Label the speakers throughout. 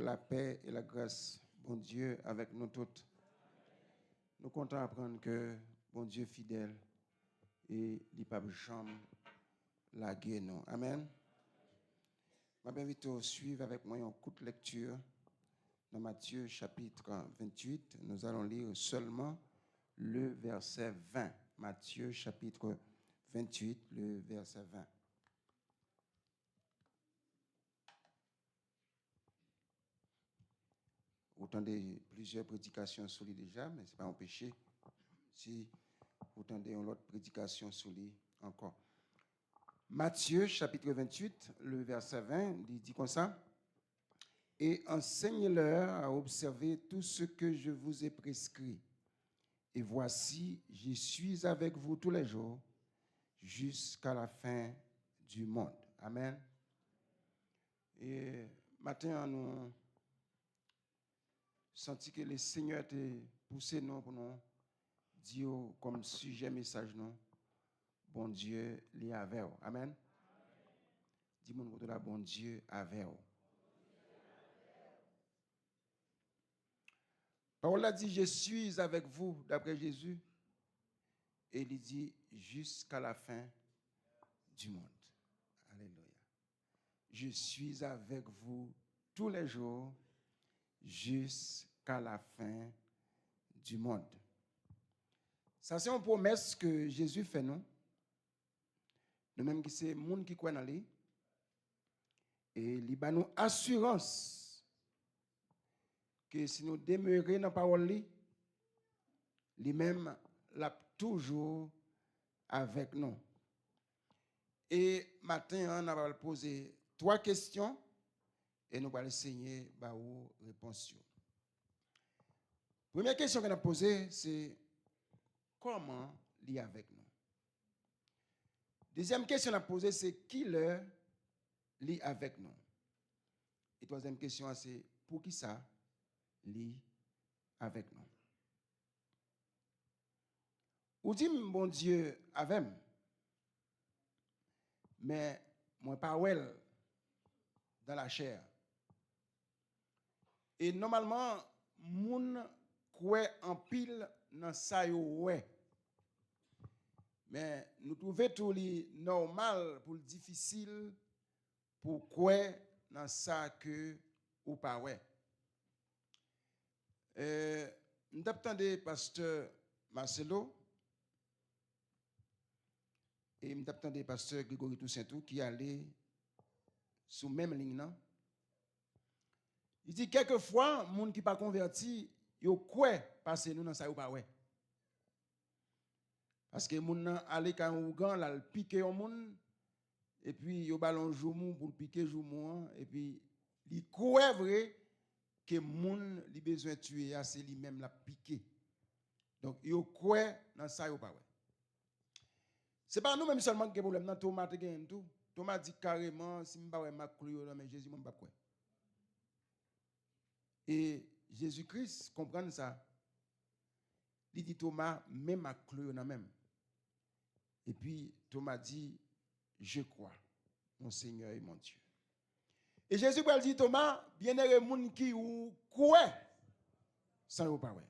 Speaker 1: la paix et la grâce, bon Dieu, avec nous toutes. Nous comptons apprendre que bon Dieu fidèle et il pas jamais la guerre nous. Amen. Je m'invite à suivre avec moi une courte lecture dans Matthieu chapitre 28. Nous allons lire seulement le verset 20. Matthieu chapitre 28, le verset 20. Vous entendez plusieurs prédications sur lui déjà, mais ce n'est pas un péché si vous entendez une autre prédication sur lui encore. Matthieu chapitre 28, le verset 20, il dit comme ça. Et enseigne-leur à observer tout ce que je vous ai prescrit. Et voici, je suis avec vous tous les jours jusqu'à la fin du monde. Amen. Et maintenant, nous senti que le Seigneur t'a poussé nous pour nous dire comme sujet message non, bon Dieu li avec vous. Amen. Dis-moi que la bon Dieu avec vous. Parole a dit je suis avec vous d'après Jésus et il dit jusqu'à la fin du monde. Alléluia. Je suis avec vous tous les jours jusqu'à la fin du monde. Ça, c'est une promesse que Jésus fait, nous. Nous-mêmes, qui c'est le monde qui croit dans lui. Et il a nous assurance que si nous demeurons dans la parole, lui-même l'a toujours avec nous. Et maintenant, on va poser 3 questions et nous allons essayer de réponse. Première question qu'on a posée, c'est comment il est avec nous? Deuxième question qu'on a posée, c'est qui le lit avec nous? Et troisième question, c'est pour qui ça lit avec nous? Ou dit, bon Dieu, avec moi, mais moi pas well dans la chair. Et normalement, moun croit en pile dans ça yo ouais. Mais nous trouvons tout li normal pour le difficile pour croire dans ça que ou pas ouais. Nous attendons pasteur Marcelo et nous attendons pasteur Grégory Toussaintou qui allait sous même ligne là. Il dit quelquefois moun qui pas converti yo croit passer nous dans ça ou pas ouais. Parce que moun nan aller quand Ougan là piquer un moun et puis yo ballon joumou pour piquer joumou et puis il croit vrai que moun li besoin tuer c'est lui même la piquer. Donc yo croit dans ça ou pas ouais. C'est pas nous même seulement qui problème dans Thomas te gagne tout. Thomas dit carrément si m'pa ouais ma clou mais Jésus m'pa quoi. Et Jésus-Christ comprend ça. Il dit Thomas même ma clou même. Et puis Thomas dit je crois mon Seigneur et mon Dieu. Et Jésus va dire Thomas bien-aimé moun qui ou croit sans ou pas ouais.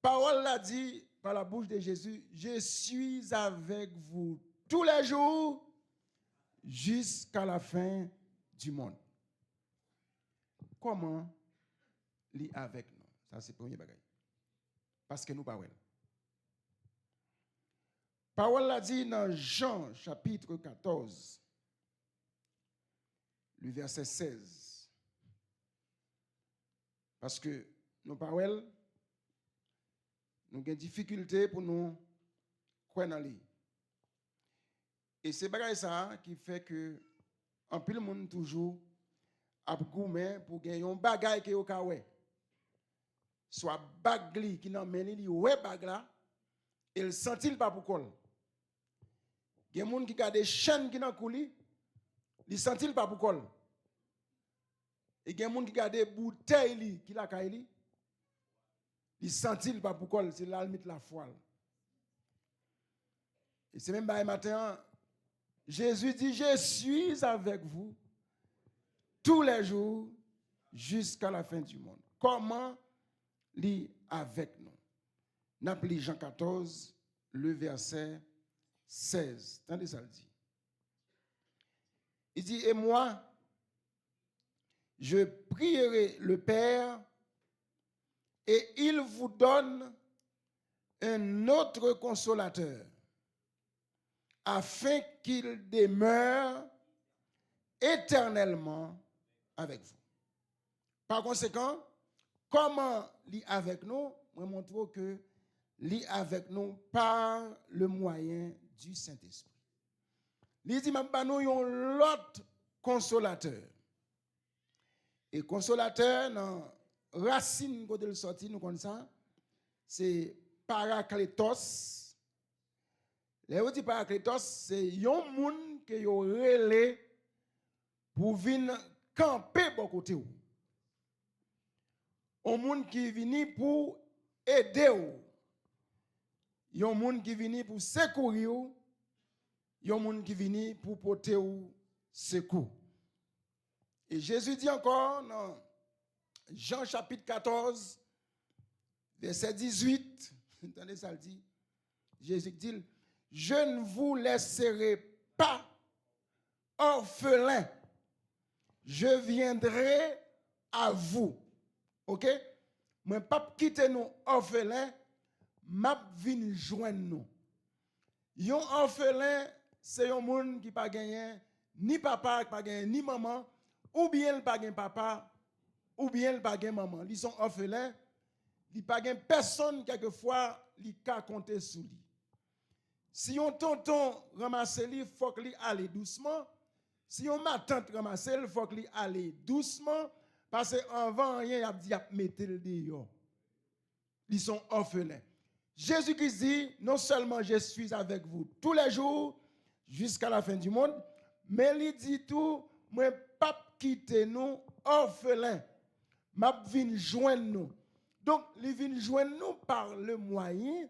Speaker 1: Parole l'a dit par la bouche de Jésus, je suis avec vous tous les jours jusqu'à la fin du monde. Comment li avec nous? Ça c'est le premier bagage. Parce que nous pas ouais. Parole l'a dit dans Jean chapitre 14, le verset 16. Parce que nous pas ouais, nous avons des difficultés pour nous croire dans lui. Et c'est bagage ça qui fait que en pile monde toujours a goumé pour gagner un bagage qui au ka ouais. Soit bagli qui nan meni li ouais bagla, il sentit pas pour col. Gen moun qui garde chaîne qui nan kouli, il sentit pas pour col. Et gen moun qui garde bouteille li qui la kay li, il sentit pas pour col, c'est là limite la foile. Et c'est même bail matin Jésus dit je suis avec vous tous les jours jusqu'à la fin du monde. Comment lit avec nous? N'appelez Jean 14, le verset 16. Attendez ça le dit. Il dit, et moi, je prierai le Père et il vous donne un autre consolateur afin qu'il demeure éternellement avec vous. Par conséquent, comment lit avec nous? Je montre que lit avec nous par le moyen du Saint-Esprit. Il dit, nous avons l'autre consolateur. Et consolateur, dans la racine côté le sorti, nous connaissons ça, c'est parakletos. Les dit parakletos, c'est un monde qui est relé pour venir camper bon côté. Un monde qui vient pour aider. Un monde qui vient pour secourir. Il y a des gens qui viennent pour porter secours. Et Jésus dit encore dans Jean chapitre 14, verset 18, entendez ça le dit, Jésus dit, je ne vous laisserai pas orphelin, je viendrai à vous. Ok? Moi, pas quitter nous orphelins, m'a vinn joindre nous. Yon orphelin, c'est un monde qui n'a pas gagné ni papa, qui pas gagné ni maman, ou bien il pas gagné papa, ou bien il pas gagné maman. Ils sont orphelins, il pas gagné personne quelquefois il ka compter sur lui. Si un tonton ramasse lui, il faut qu'il aille doucement. Si ma tante ramasse, il faut qu'il aille doucement parce qu'avant rien il a dit mettre le dehors. Ils sont orphelins. Jésus-Christ dit, non seulement je suis avec vous tous les jours jusqu'à la fin du monde, mais il dit tout, moi pas quitter nous orphelins, m'a vinn joindre nous. Donc, il vient joindre nous par le moyen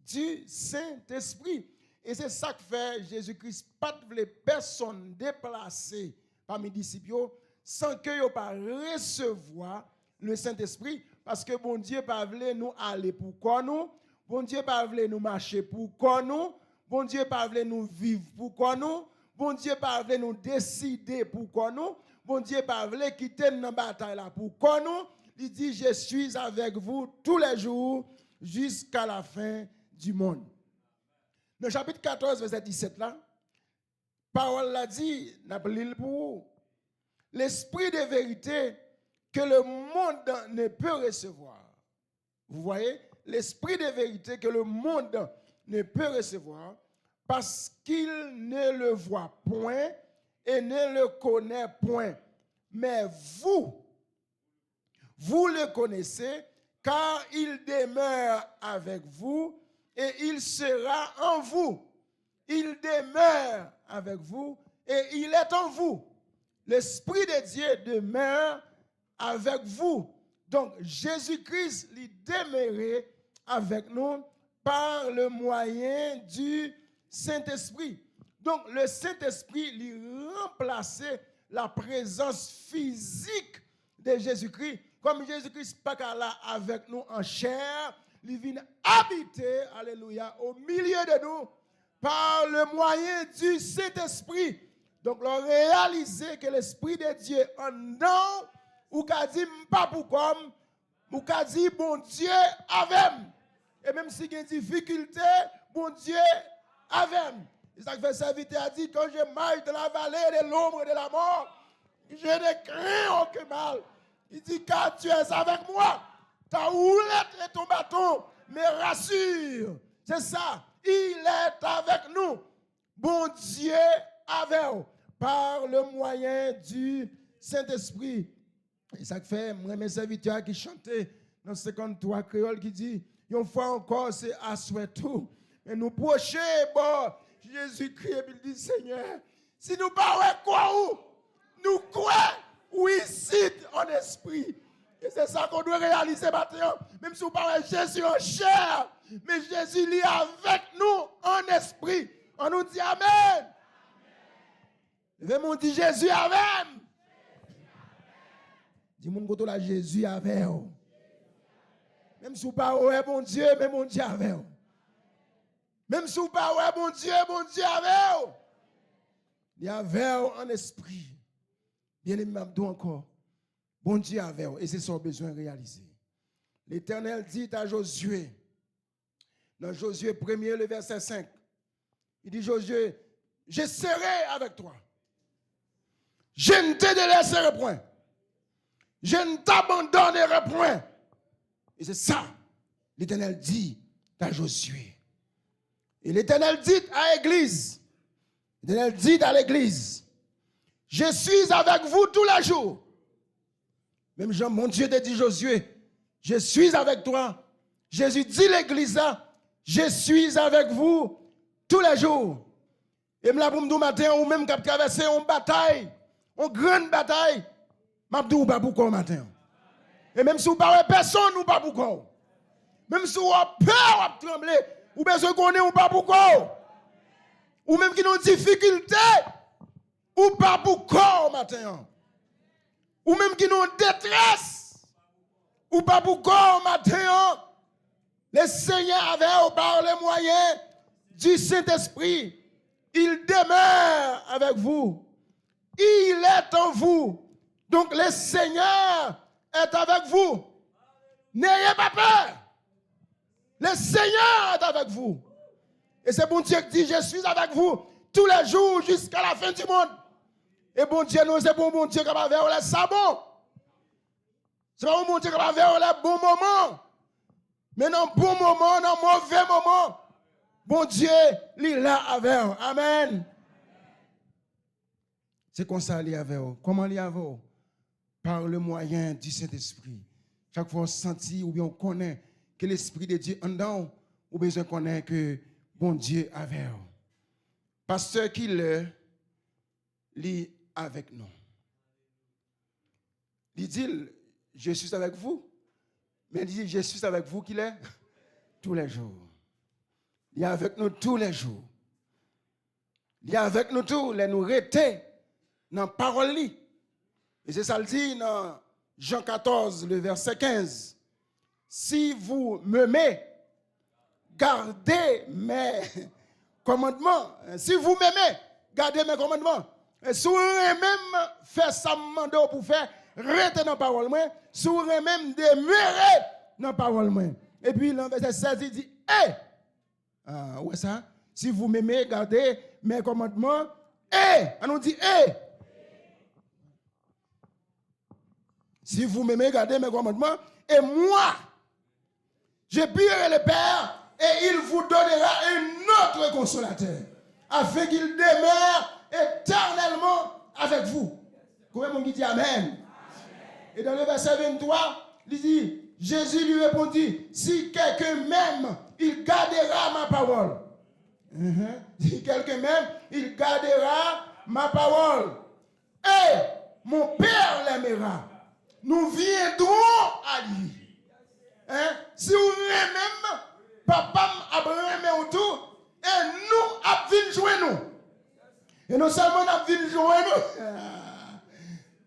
Speaker 1: du Saint-Esprit. Et c'est ça que fait Jésus-Christ, pas de personne déplacée parmi les disciples sans que yo pas recevoir le Saint-Esprit, parce que bon Dieu pas voulu nous aller pour quoi nous. Bon Dieu pas voulu nous marcher pour quoi nous. Bon Dieu pas voulu nous vivre pour quoi nous. Bon Dieu pas voulu nous décider pour quoi nous. Bon Dieu pas voulu quitter notre bataille là pour quoi nous. Il dit je suis avec vous tous les jours jusqu'à la fin du monde. Dans le chapitre 14 verset 17 là, parole l'a dit, n'a pas lu pour vous. L'esprit de vérité que le monde ne peut recevoir. Vous voyez? L'esprit de vérité que le monde ne peut recevoir parce qu'il ne le voit point et ne le connaît point. Mais vous le connaissez car il demeure avec vous et il sera en vous. Il demeure avec vous et il est en vous. L'Esprit de Dieu demeure avec vous. Donc, Jésus-Christ lui demeurait avec nous par le moyen du Saint-Esprit. Donc, le Saint-Esprit lui remplaçait la présence physique de Jésus-Christ. Comme Jésus-Christ n'est pas là avec nous en chair, il vient habiter, alléluia, au milieu de nous par le moyen du Saint-Esprit. Donc, on réaliser que l'Esprit de Dieu en nous, ou qu'a dit pas pour comme, ou qu'a dit bon Dieu avec. Et même si il y a une difficulté, bon Dieu avec. Et ça fait serviteur a dit quand je marche dans la vallée de l'ombre de la mort, je ne crains aucun mal. Il dit car tu es avec moi, ta houlette et ton bâton me rassurent. C'est ça, il est avec nous. Bon Dieu avec par le moyen du Saint-Esprit. Et ça fait, moi, mes serviteurs qui chantaient dans 53 créoles qui dit, une fois encore, c'est à souhait tout. Mais nous procher, bon, Jésus-Christ, et il dit, Seigneur, si nous parlons quoi où? Nous croyons, oui, ici, en esprit. Et c'est ça qu'on doit réaliser maintenant. Même si vous parlez Jésus en chair, mais Jésus est avec nous en esprit. On nous dit Amen. Amen. Nous dit Jésus avec. Dis mon côté là, Jésus avec vous. Même si vous pas ouais, bon Dieu, mais bon Dieu avec vous. Même si vous pas ouais, bon Dieu avec vous. Il y avait un esprit. Bien aimé Abdou encore. Bon Dieu avec vous. Et c'est son besoin de réaliser. L'Éternel dit à Josué, dans Josué 1er, le verset 5, il dit Josué, je serai avec toi. Je ne te délaisserai point. Je ne t'abandonnerai point. Et c'est ça, l'Éternel dit à Josué. Et l'Éternel dit à l'Église, l'Éternel dit à l'Église, je suis avec vous tous les jours. Même Jean, mon Dieu te dit Josué, je suis avec toi. Jésus dit l'Église là, je suis avec vous tous les jours. Et me la pour me dire matin, ou même quand traverser une bataille, une grande bataille, m'a dit ou pas beaucoup matin. Et même si vous parlez personne, ou pas beaucoup. Même si vous avez peur, vous tremblez, ou besoin qu'on ait ou pas beaucoup. Ou même qui ont difficulté, ou pas beaucoup matin. Ou même qui ont détresse, ou pas beaucoup matin. Le Seigneur avait par les moyens du Saint-Esprit. Il demeure avec vous. Il est en vous. Donc le Seigneur est avec vous. N'ayez pas peur. Le Seigneur est avec vous. Et c'est bon Dieu qui dit, je suis avec vous tous les jours jusqu'à la fin du monde. Et bon Dieu, nous, c'est bon Dieu qui va vers les sabots. C'est pas bon Dieu qui va vers les bons moments. Mais dans bon moment, dans mauvais moment, bon Dieu, il est là avec vous. Amen. C'est comme ça, il est avec vous. Comment il est avec vous? Par le moyen du Saint-Esprit. Chaque fois on sentit ou bien on connaît que l'Esprit de Dieu en dedans, ou bien on connaît que bon Dieu est avec vous. Pasteur qui le lit avec nous. Il dit, je suis avec vous. Mais il dit, je suis avec vous qu'il est tous les jours. Il est avec nous tous les jours. Il est avec nous tous, les nous rester dans la parole. Et c'est ça le dit dans Jean 14, le verset 15. Si vous m'aimez, gardez mes commandements. Si vous m'aimez, gardez mes commandements. Et si vous même faire ça pour faire, restez dans la parole. Si vous même demeurer dans la parole. Et puis, dans le verset 16, il dit, ouais ça. Si vous m'aimez, gardez mes commandements. On nous dit, si vous m'aimez, gardez mes commandements. Et moi, je prierai le Père et il vous donnera un autre consolateur afin qu'il demeure éternellement avec vous. Comment on dit Amen? Amen. Et dans le verset 23, il dit, Jésus lui répondit, si quelqu'un m'aime, il gardera ma parole. Si quelqu'un m'aime, il gardera ma parole. Et mon Père l'aimera. Nous viendrons à lui. Si vous même, papa a aimé tout, et nous avons joué nous. Et non seulement nous avons joué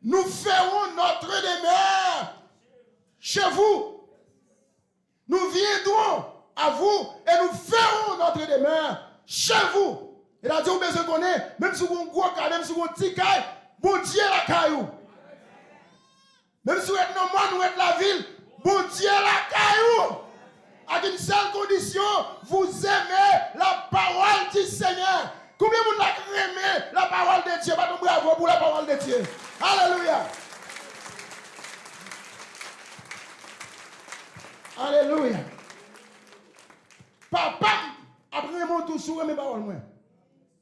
Speaker 1: nous ferons notre demeure chez vous. Nous viendrons à vous et nous ferons notre demeure chez vous. Et là, Dieu, vous connaissez, même si vous avez un gros cas, même si vous avez un petit cas, bon Dieu la caillou. Même si vous êtes dans le monde, vous êtes la ville, bon Dieu la caillou. Avec une seule condition, vous aimez la parole du Seigneur. Combien de vous aimez la parole de Dieu? Pas de bravo pour la parole de Dieu. Alléluia. Alléluia. Papa, après moi, tout sur mes paroles.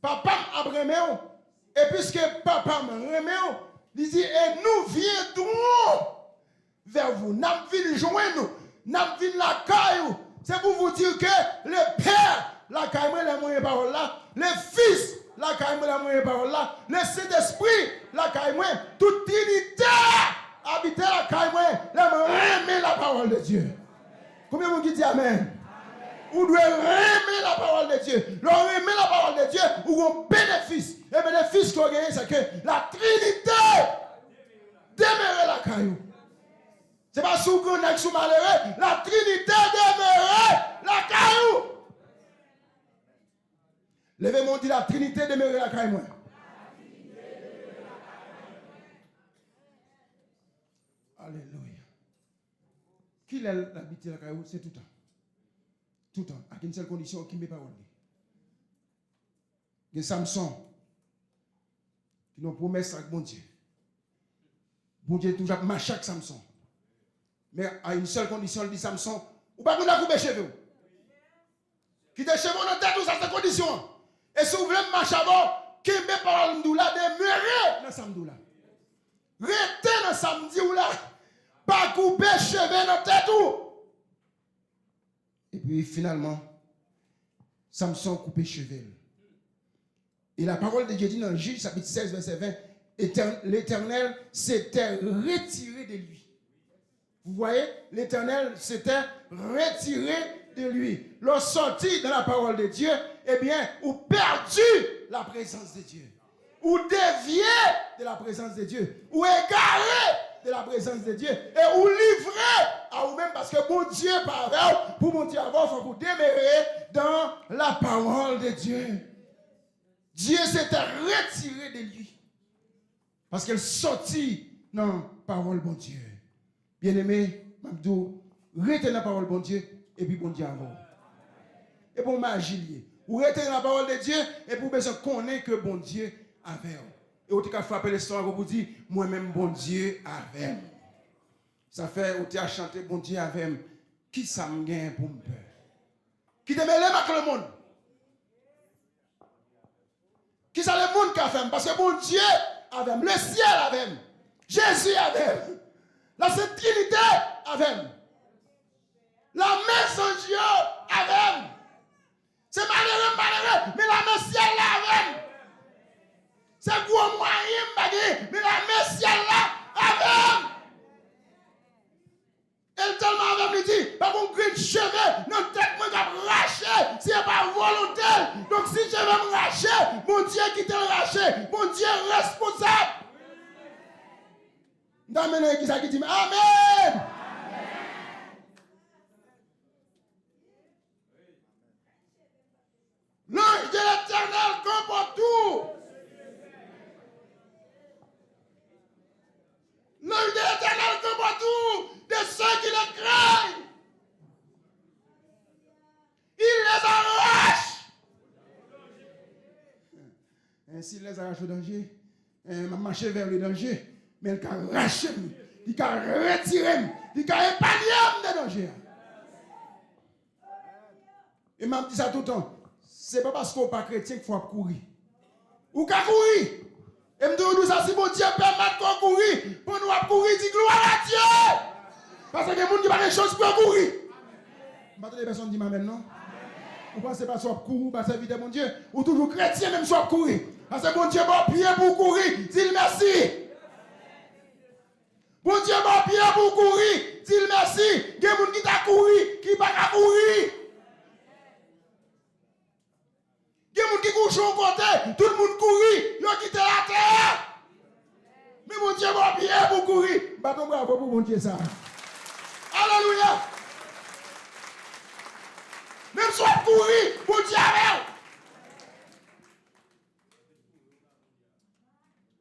Speaker 1: Papa, après moi, et puisque papa me remet, il dit, et nous viendrons vers vous. Nous venons joindre nous. Nous venons la caille. C'est pour vous dire que le Père, la caille, la moyenne parole là, le Fils, la caille, la moyenne parole là, le Saint-Esprit, la caille, toute Trinité, habiter la caille, la remet la parole de Dieu. Combien vous dites Amen? Vous devez aimer la parole de Dieu. Leur aimer la parole de Dieu, ou un bénéfice. Et le bénéfice qu'on gagne, c'est que la Trinité demeure la caillou. C'est pas sous qu'on est sous malheureux. La Trinité demeure la caillou. Levez-moi, dit la Trinité demeure la caillou. Alléluia. Qui l'habite la caillou? C'est tout le temps. Tout le temps. À une seule condition, qui met parole. Il y a Samson qui nous promesse avec bon Dieu. Bon Dieu toujours marché avec Samson. Mais à une seule condition, il dit Samson, ou pas qu'on a coupé cheveux. Qui te cheveux dans tête, ça c'est condition. Et si vous voulez marcher avant, qui met parole nous là, demeurer dans samedi là. Restez dans samedi là. Pas couper cheveux dans tête ou. Et puis finalement, Samson coupé cheveux. Et la parole de Dieu dit dans Juge chapitre 16 verset 20, l'Éternel s'était retiré de lui. Vous voyez, l'Éternel s'était retiré de lui. Lorsque sorti dans la parole de Dieu, eh bien, ou perdu la présence de Dieu. Ou dévié de la présence de Dieu. Ou égaré de la présence de Dieu. Et ou livré à vous-même parce que bon Dieu parle. Pour mon Dieu avoir, il faut vous demeurer dans la parole de Dieu. Dieu s'était retiré de lui. Parce qu'elle sortit dans la parole bon Dieu. Bien-aimé, Mabdou, retenez la parole bon Dieu et puis bon Dieu avant. Et pour m'agilier. Ou retenez la parole de Dieu et pour besoin connaître que bon Dieu avait. Et vous avez frappé l'histoire pour vous dire, moi-même bon Dieu avait. Ça fait, vous avez chanté bon Dieu avait. Qui ça me gagne pour me peur? Qui te met les mains avec le monde? Qui ça le monde qui a fait? Parce que bon Dieu avait. Le ciel avait. Jésus avait. La Sainte Trinité avait. La maison de Dieu avait. C'est malheureux, mais la main ciel avait. C'est gros moyen, mais la main ciel avait. Elle tellement avait dit, pas mon gris de cheveux, non tête moi qui raché, c'est pas volontaire. Donc si je vais me racher, mon Dieu qui te raché, mon Dieu responsable. D'amener qui ça qui dit Amen. L'ange de l'Éternel comporte tout. L'ange de l'Éternel comporte tout de ceux qui le craignent. Il les arrache. S'il les arrache au danger, m'a marché vers le danger. Mais il a arraché, il a retiré, il a épargné de danger. Et m'a dit ça tout le temps. C'est pas parce qu'on n'est pas chrétien qu'il faut courir. Ou qu'à courir. Et me dit ça, si mon Dieu permet qu'on courir, pour nous courir, dit gloire à Dieu. Parce que les gens qui n'ont pas de choses pour courir. Maintenant, les personnes disent Amen, non? Vous pensez pas soit courir, pas servir de mon Dieu? Ou toujours chrétien, même soit courir. Parce que mon Dieu va prier pour courir, dis merci. Bon Dieu va prier pour courir, dis merci. Il y a des gens qui t'a couru, qui ne pas courir. Il y a des gens qui couchent au côté, tout le monde courir, ils ont quitté la terre. Mais mon Dieu va prier pour courir. Bâton bravo pour mon Dieu ça. Alléluia. Même soit courir, mon Dieu avec.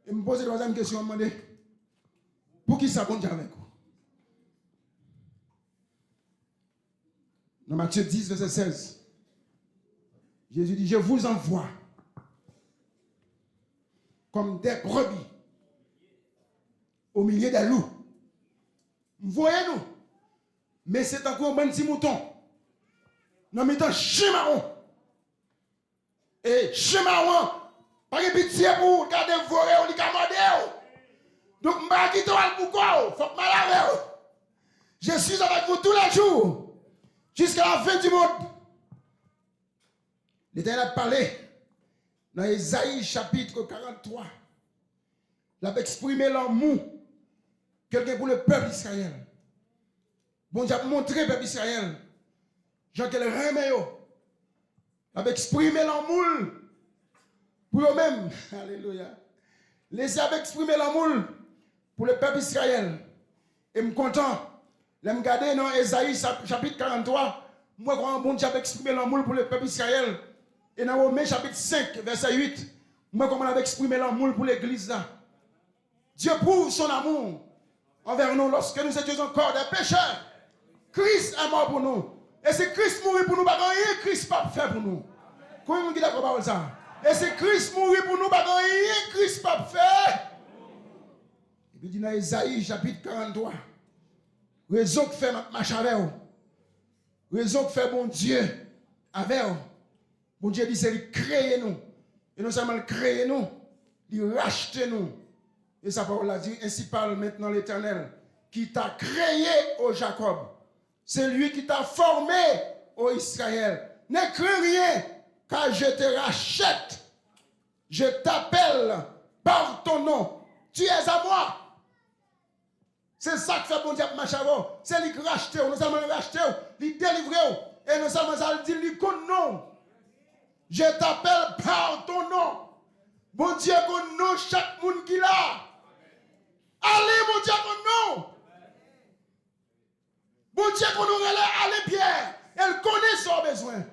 Speaker 1: Et me poser la troisième question, me demander. Pour qui ça bon Dieu avec vous? Dans Matthieu 10, verset 16, Jésus dit, je vous envoie comme des brebis au milieu des loups. Voyez-nous, mais c'est encore un bon petit mouton. Nous mettons chimaron. Et chimaron, pas de pitié pour garder voler ou garder. Donc, je vais quitter le bouquin, il faut que je m'aille. Je suis avec vous tous les jours, jusqu'à la fin du monde. L'Éternel a parlé dans Ésaïe chapitre 43. Il a exprimé l'amour quelqu'un pour le peuple d'Israël. Bon Dieu a montré le peuple d'Israël. Jean qu'elle remet. Il a exprimé l'amour pour eux-mêmes. Alléluia. Laissez avec exprimer l'amour pour le peuple d'Israël. Et je suis content L'aime garder dans Ésaïe chapitre 43, moi quand un bon Dieu a exprimé l'amour pour le peuple Israël. Et dans Romains chapitre 5, verset 8, moi comment on a exprimé l'amour pour l'église là. Dieu prouve son amour envers nous lorsque nous étions encore des pécheurs. Christ est mort pour nous. Et c'est Christ mourit pour nous, pas rien Christ pas fait pour nous. Comment on dit d'accord par ça? Et c'est Christ mourit pour nous, pas rien Christ pas fait. Et puis dit dans Ésaïe chapitre 43, raison que fait marche avec vous. Raison que fait bon Dieu avec vous. Bon Dieu dit c'est de créer nous. Et non seulement créer nous, il racheter nous. Et sa parole a dit, ainsi parle maintenant l'Éternel, qui t'a créé, ô Jacob. C'est lui qui t'a formé, ô Israël. Ne crains rien, car je te rachète. Je t'appelle par ton nom. Tu es à moi. C'est ça que fait bon Dieu marcher avant. C'est lui qui rachète, nous sommes rachetés, lui délivrer. Et nous sommes à dire, lui connaît. Je t'appelle par ton nom. Bon Dieu connaît chaque monde qui l'a. Allez, mon Dieu connaît. Bon Dieu connaît, allez Pierre. Elle connaît son besoin.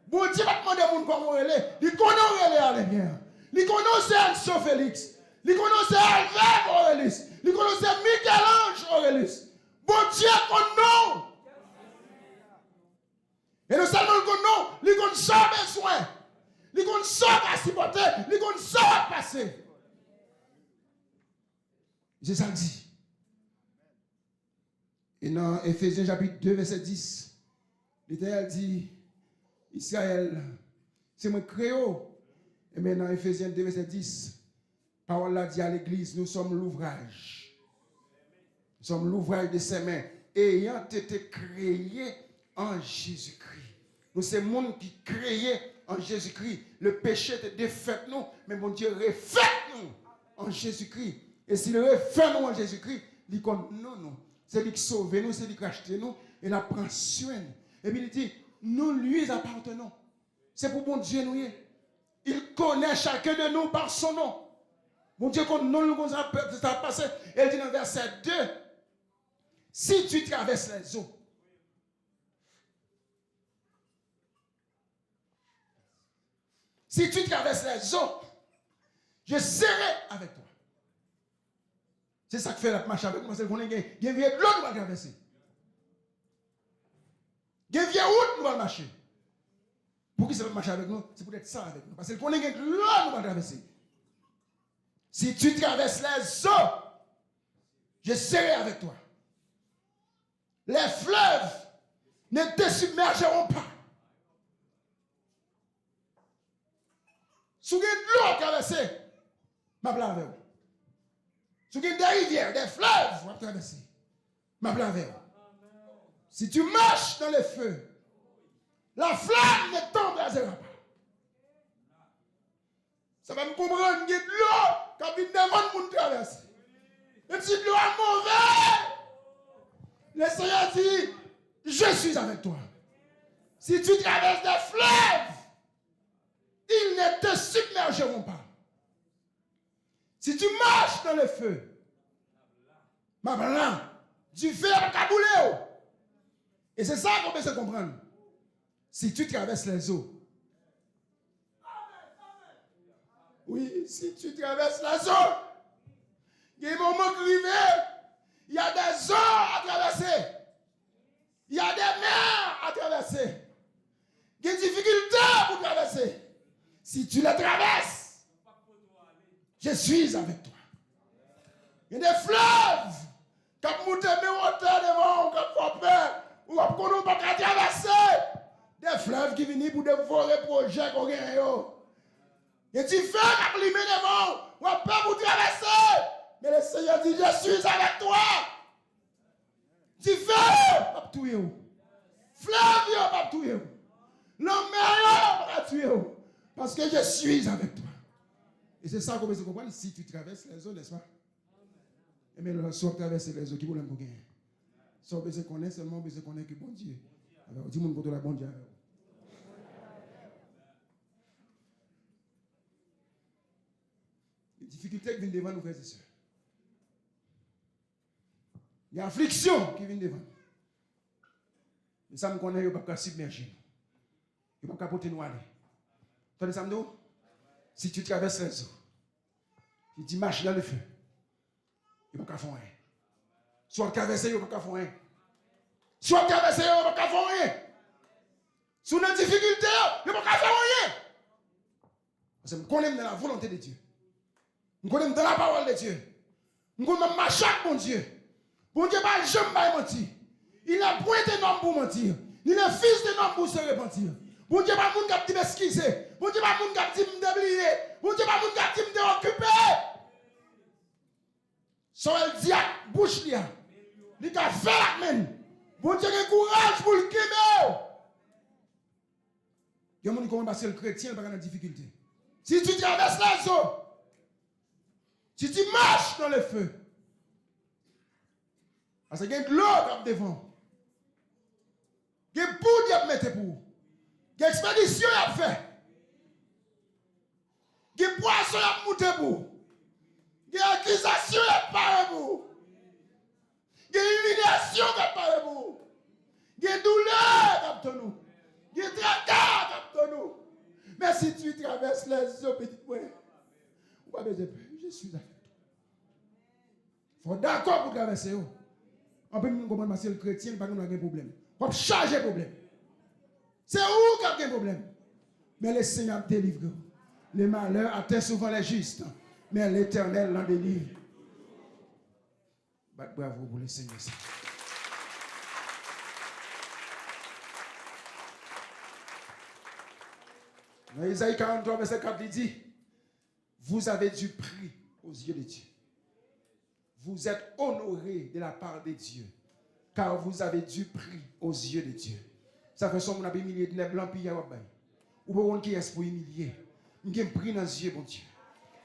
Speaker 1: Bon Dieu va demander à mon comment elle. Il connaît allez bien. Il connaît Anso Félix. Il connaît Albert Aurélis. Il connaît Michel-Ange Aurélis. Bon Dieu connaît. Et nous seulement connaissons, nous connaissons son besoin. Nous connaissons à supporter. Nous connaissons à passer. C'est ça que dit. Et dans Ephésiens chapitre 2, verset 10, l'Éternel dit, Israël, c'est mon créo. Et maintenant, Ephésiens 2, verset 10, parole là dit à l'église, nous sommes l'ouvrage. Nous sommes l'ouvrage de ses mains, ayant été créés en Jésus-Christ. Nous sommes le monde qui créé en Jésus-Christ. Le péché était défait nous, mais mon Dieu refait nous en Jésus-Christ. Et s'il refait nous en Jésus-Christ, il compte nous. C'est lui qui sauve nous, c'est lui qui achète nous, et il prend soin. Et puis il dit, nous lui appartenons. C'est pour mon Dieu nous. Il connaît chacun de nous par son nom. Mon Dieu, quand nous ça passé, il dit dans verset 2, si tu traverses les eaux, si tu traverses les eaux, je serai avec toi. C'est ça que fait la marche avec moi. C'est qu'on a une vieille l'eau nous va traverser. Une vieille route nous va marcher. Pour qui ça va marcher avec nous? C'est pour être ça avec nous. Parce qu'on a une l'eau nous va traverser. Si tu traverses les eaux, je serai avec toi. Les fleuves ne te submergeront pas. Si vous avez de l'eau à traverser, je vais avec vous. Si vous avez des rivières, des fleuves, vous allez traverser. Je vais avec vous. Si tu marches dans le feu, la flamme ne t'embrasera pas. Ça va me comprendre, il y a de l'eau qui vient devant pour traverser. Même si l'eau est mauvaise, le Seigneur dit, je suis avec toi. Si tu traverses des fleuves, ils ne te submergeront pas. Si tu marches dans le feu, du feu à cabouler. Et c'est ça qu'on peut se comprendre. Si tu traverses les eaux, oui, si tu traverses les eaux, il y a des moments privés, il y a des eaux à traverser, il y a des mers à traverser, il y a des difficultés pour traverser. Si tu les traverses, je suis avec toi. Il y a des fleuves qui montent mes hauteurs devant, qui font peur, ou qu'on ne peut pas traverser. Des fleuves qui viennent pour dévorer les projets qu'on gagne. Il y a des feux qui liment devant, ou pas pour traverser. Mais le Seigneur dit, je suis avec toi. Du feu, pas tuer. Fleuve, pas tuer. L'homme, pas tuer. Parce que je suis avec toi. Et c'est ça qu'on peut comprendre si tu traverses les eaux, n'est-ce pas? Et mais le soir traverser les eaux, qui voulait pour gagner? Sans besoin qu'on ait, seulement besoin qu'on ait que bon Dieu. Alors, dis-moi contre la bon Dieu. Les difficultés qui viennent devant nous, frères et sœurs. Il y a affliction qui vient devant nous. Et ça me connaît, il ne peut pas submerger. Il ne peut pas porter nous aller. Tandis ça me dit, si tu traverses les eaux, tu dis marche dans le feu, il ne peut pas faire rien. Soit traverser, il ne peut pas faire rien. Soit traverser, il ne peut pas faire rien. Sous une difficulté, il ne peut pas faire rien. Parce que je connais dans la volonté de Dieu. Je connais dans la parole de Dieu. Je connais marcher avec mon Dieu. Bon Dieu, pas jamais mentir. Il n'a point été homme pour mentir. Il est fils de homme pour se repentir. Bon Dieu, pas moun qui m'excuser. Bon Dieu, pas moun qui me déblier. Bon Dieu, pas moun qui me occuper. So elle dit à bouche li a. Il a fait la main. Bon Dieu, a courage pour le kémer. Il y a des gens qui ont passé le chrétien, il n'y a pas de difficulté. Si tu traverses la zone, si tu marches dans le feu, parce qu'il y a de l'eau devant. Il y a beaucoup de mettre pour. Il y a expédition à faire. Il y a poisson à monter pour. Il y a accusation à parler pour. Il y a humiliation à parler pour. Il y a douleur à nous. Il y a tracas à nous. Mais si tu traverses les eaux, petit point, on va besoin de je suis avec toi. Il faut d'accord pour traverser. On peut me comprendre parce que le chrétien n'a pas de problème. On peut charger problème. C'est où qu'il y a un problème. Mais le Seigneur délivre. Les malheurs atteignent souvent les justes. Mais l'Éternel l'en délivre. Bravo pour le Seigneur. Dans Isaïe 43, verset 4, il dit, vous avez du prix aux yeux de Dieu. Vous êtes honorés de la part de Dieu. Car vous avez du prix aux yeux de Dieu. Ça fait son qu'on a humilié les blancs puis ou pour qui est pour humilier. Il y a un prix dans les yeux, bon Dieu.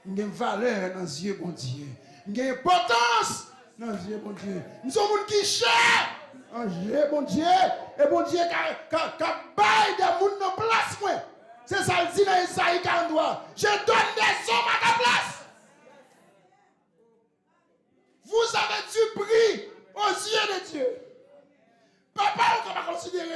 Speaker 1: Il y a une valeur dans les yeux, bon Dieu. Il y a une importance dans les yeux, bon Dieu. Nous sommes gens qui cherchent en Dieu, bon Dieu. Et bon Dieu, qui baille des gens dans place. C'est ça le dit dans Isaïe 43. Je donne des hommes à ta place. Vous avez du prix aux yeux de Dieu. Papa, vous ne pouvez pas considérer.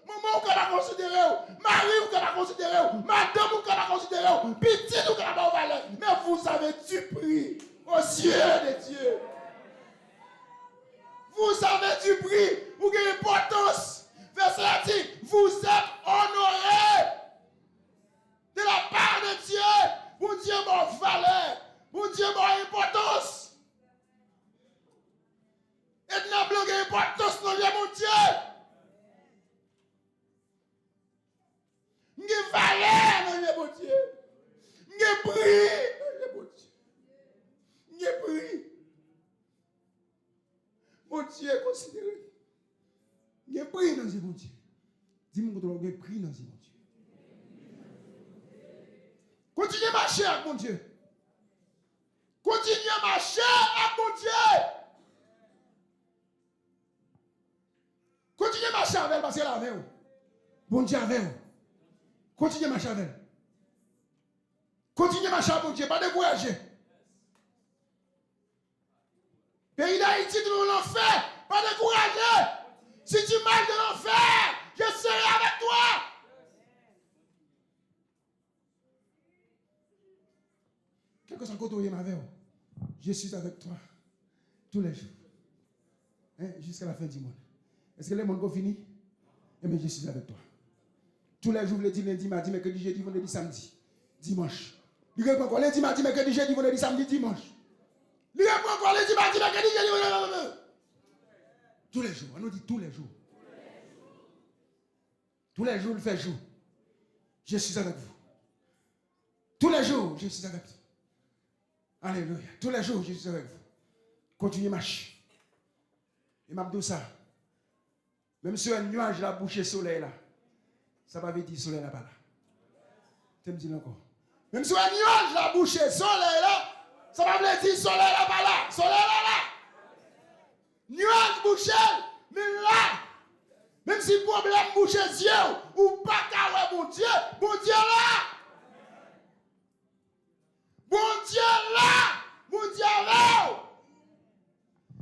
Speaker 1: Maman, vous ne pouvez pas considérer. Marie, vous ne pouvez pas considérer. Madame, vous ne pouvez pas considérer. Petit, vous ne pouvez pas valeur. Mais vous avez du prix aux yeux de Dieu. Vous avez du prix. Vous avez une importance. Verset dit, vous êtes honorés de la part de Dieu. Pour Dieu, mon valeur. Pour Dieu, mon importance. Et nous avons bloqué l'importance dans mon Dieu. Nous avons valeur dans mon Dieu. Nous avons prix dans mon Dieu. Nous avons prix. Mon Dieu est considéré. Nous avons prix dans mon Dieu. Dis-moi que nous avons prix dans mon Dieu. Continuez à marcher avec mon Dieu. Continuez à marcher avec mon Dieu. Continuez à marcher avec elle parce qu'elle est avec vous. Bon Dieu avec vous. Continuez à marcher avec elle. Continuez à marcher avec mon Dieu, pas décourager. Pays d'Haïti, nous l'enfer, pas décourager. Si tu marches de l'enfer, je serai avec toi. Quel que soit le côté où il est avec vous, je suis avec toi tous les jours. Jusqu'à la fin du monde. Est-ce que les mondes ont fini? Eh bien, je suis avec toi. Tous les jours, lundi, mardi, mercredi, jeudi, vendredi, samedi, dimanche. Il répond encore lundi, mardi, mercredi, jeudi, vendredi, samedi, dimanche. Il répond encore lundi, mardi, mercredi, jeudi, vendredi. Tous les jours. On nous dit tous les jours. Tous les jours, il fait jour. Je suis avec vous. Tous les jours, je suis avec vous. Alléluia. Tous les jours, je suis avec vous. Continuez marcher. Et m'a dit ça. Même si un nuage la bouché soleil là, ça va dire soleil là pas là. Tu me dis encore. Même si un nuage la bouché soleil là, ça va dire soleil là pas là. Soleil là. Nuage bouché, mais là. Même si le problème bouché Dieu, ou pas carré mon Dieu là. Bon Dieu là. Bon Dieu là.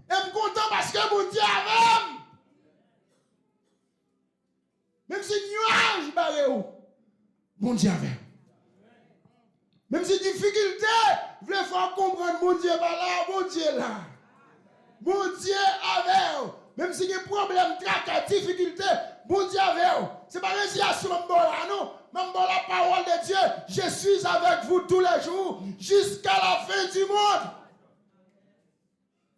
Speaker 1: Et je suis content parce que mon Dieu avec. Même si nuage barré ou, bon Dieu avec. Même si difficulté, vous voulez faire comprendre bon Dieu par là, bon Dieu là. Bon Dieu avec. Même si il y a des problèmes, tracas, difficultés, bon Dieu avec. Ce n'est pas une résiliation, non. Même dans la parole de Dieu, je suis avec vous tous les jours jusqu'à la fin du monde.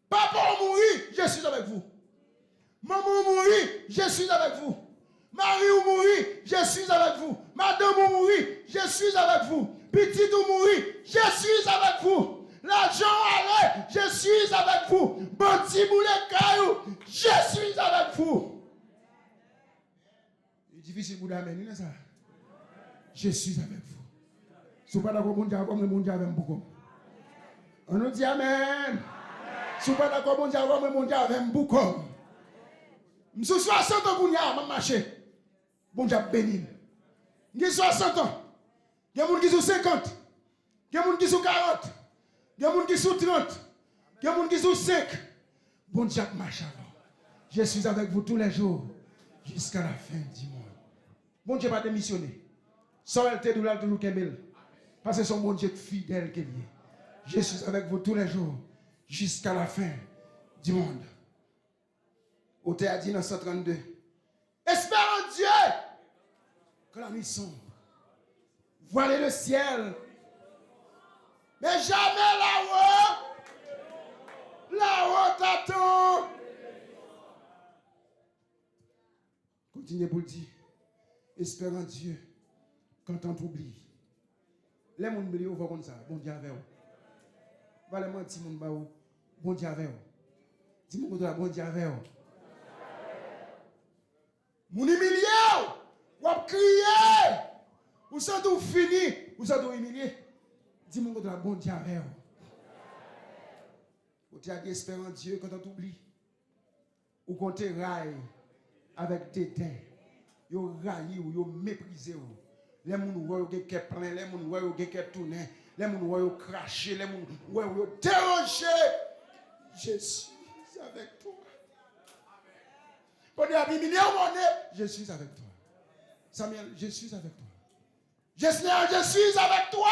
Speaker 1: Papa mourir, je suis avec vous. Maman mourir, je suis avec vous. Marie ou mourir, je suis avec vous. Madame ou mourir, je suis avec vous. Petit ou mourir, je suis avec vous. L'argent allait, je suis avec vous. Bandi boulet caillou, je suis avec vous. C'est difficile pour d'amener ça. Je suis avec vous. Si vous n'êtes pas d'accord, mon Dieu, comme le monde avec beaucoup. On nous dit Amen. Si vous n'êtes pas d'accord, mon Dieu, comme le monde avec beaucoup. Je suis 60 ans pour nous marcher. Bon Dieu béni. Je suis 60 ans. Il y a des gens qui sont 50. Il y a des gens qui sont 40. Il y a des gens qui sont 30. Il y a des gens qui sont 5. Bon Dieu marche avant. Je suis avec vous tous les jours jusqu'à la fin du monde. Bon Dieu va démissionner. Sans elle te douleur toujours qu'elle. Parce que son bon Dieu fidèle qu'elle est. Je suis avec vous tous les jours jusqu'à la fin du monde. Au théâtre dit dans 132. Espère en Dieu que la nuit sombre. Voilez le ciel. Mais jamais là-haut. Là-haut t'attend. Continuez pour le dire. Espère en Dieu quand on t'oublie. Les gens oublient au comme ça. Bon Dieu avec vous. Voilà moi petit monde baou. Bon Dieu avec vous. Dis-moi bon Dieu avec vous. Mon humilié, ou crier, ou ça tout fini, ou ça tout humilié. Dis-moi que la bon Dieu avec vous. Ou tu as dit espère en Dieu quand on t'oublie. Ou quand tu railles avec dédain. Yo raillé ou yo méprisé ou. Les gens voient yo qui plein, les gens voient yo qui tourner, les gens voient yo cracher, les gens voient yo déranger. Je suis avec toi. Je suis avec toi. Samuel, je suis avec toi. Je suis avec toi.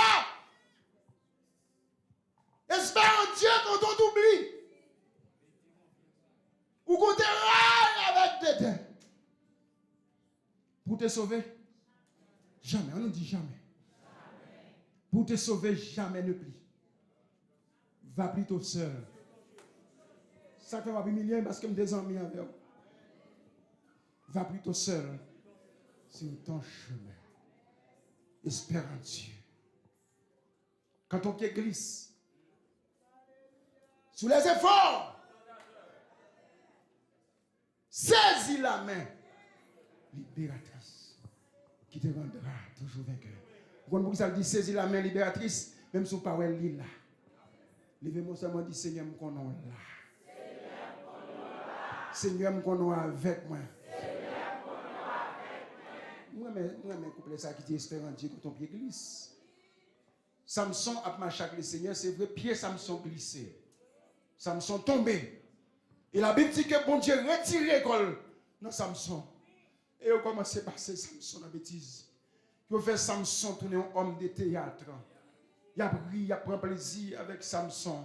Speaker 1: Espère en Dieu quand on t'oublie. Ou qu'on te raille avec dédain. Pour te sauver, jamais. On nous dit jamais. Pour te sauver, jamais ne plie. Va plutôt seul. Ça fait ma million parce que je me désamis avec vous. Va plutôt seul sur ton chemin. Espère en Dieu. Quand ton pied glisse, sous les efforts, saisis la main libératrice qui te rendra toujours vainqueur. Quand ça dit saisis la main libératrice, même sous parole là. Levez-moi seulement dit Seigneur, me connais là. Seigneur, me connais avec moi. Moi, je couple ça qui dit espère en Dieu que ton pied glisse. Samson a marché avec le Seigneur, c'est vrai, pied Samson glissé. Samson tombé. Et la Bible dit que bon Dieu retiré l'école dans Samson. Et il a commencé à passer Samson la bêtise. Il a fait Samson tourner un homme de théâtre. Il a ri, il a pris plaisir avec Samson.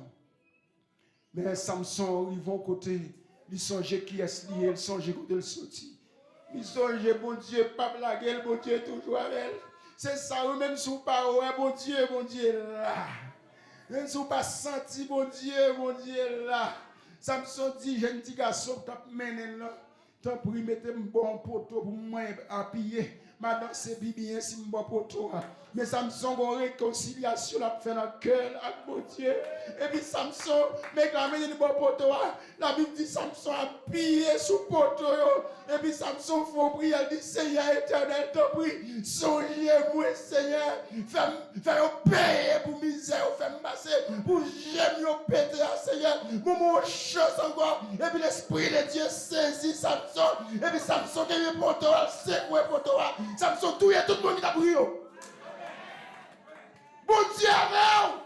Speaker 1: Mais Samson, il va au côté, il songeait qui est lié, il songeait côté le sorti. Il songe, bon Dieu, pas blaguer, bon Dieu, toujours avec elle. C'est ça, ou même si vous pas, bon Dieu, là. Même si vous pas senti, bon Dieu, là. Samson dit, j'ai un petit garçon, t'as mené là. T'as pris, mettez un bon poteau pour moi appuyer. Madame, c'est bien si je bon poteau. Mais Samson a une réconciliation à faire dans le cœur avec mon Dieu. Et puis Samson, mais quand il y a un bon poteau, la Bible dit Samson a pillé sous poteau. Et puis Samson fait prier, il dit Seigneur éternel, t'en prie, songez-moi Seigneur, fais-moi payer pour misère, fais-moi passer pour j'aime péter à Seigneur, pour mon chose encore. Et puis l'Esprit de Dieu saisit Samson. Et puis Samson qui est poteau, c'est quoi poteau? Samson tout le monde qui a pris. Bon Dieu avec vous.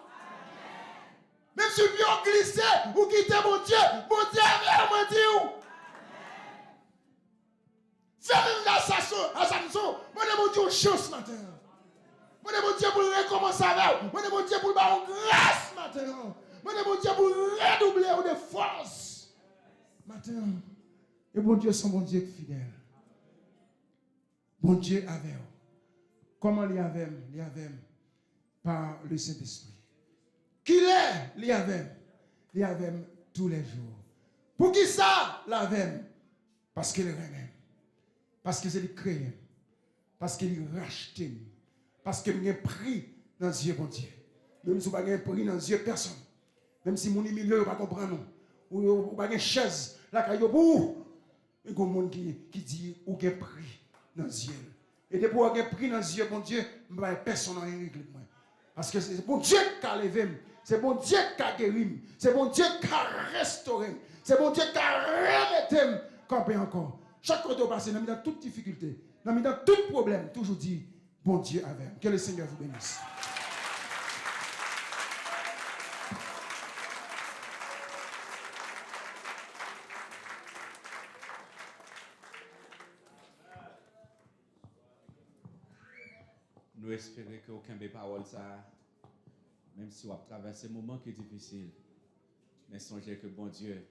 Speaker 1: Même si vous glissez, vous quittez mon Dieu avec vous, moi dis vous. Faites-le à sa Dieu une chance ce matin. Mon Dieu pour recommencer avec. Mon Dieu pour avoir grâce maintenant. Mon Dieu pour redoubler de force. Maintenant. Et bon Dieu, son bon Dieu fidèle. Bon Dieu avec vous. Comment il y avait? Il y avait par le Saint-Esprit. Qu'il est, il y avait tous les jours. Pour qui ça, il avait? Parce qu'il aime. Parce qu'il est créé. Parce qu'il est racheté. Parce qu'il a pris dans les yeux, bon Dieu. Même si vous n'avez pas pris dans les yeux, personne. Même si mon milieu ne comprend pas, ou vous n'avez pas de chaise, là, il y a un monde qui dit, ou qui a pris dans les yeux. Et depuis que vous avez pris dans les yeux, bon Dieu, personne n'a rien réglé. Parce que c'est bon Dieu qui a levé, c'est bon Dieu qui a guéri, c'est bon Dieu qui a restauré, c'est bon Dieu qui a remis campé encore. Chaque fois que vous passez, dans toute difficulté, dans tout problème, toujours dit, bon Dieu avec. Que le Seigneur vous bénisse.
Speaker 2: Nous espérons que aucun des paroles ça, même si on a traversé un moment qui est difficile, mais songez que bon Dieu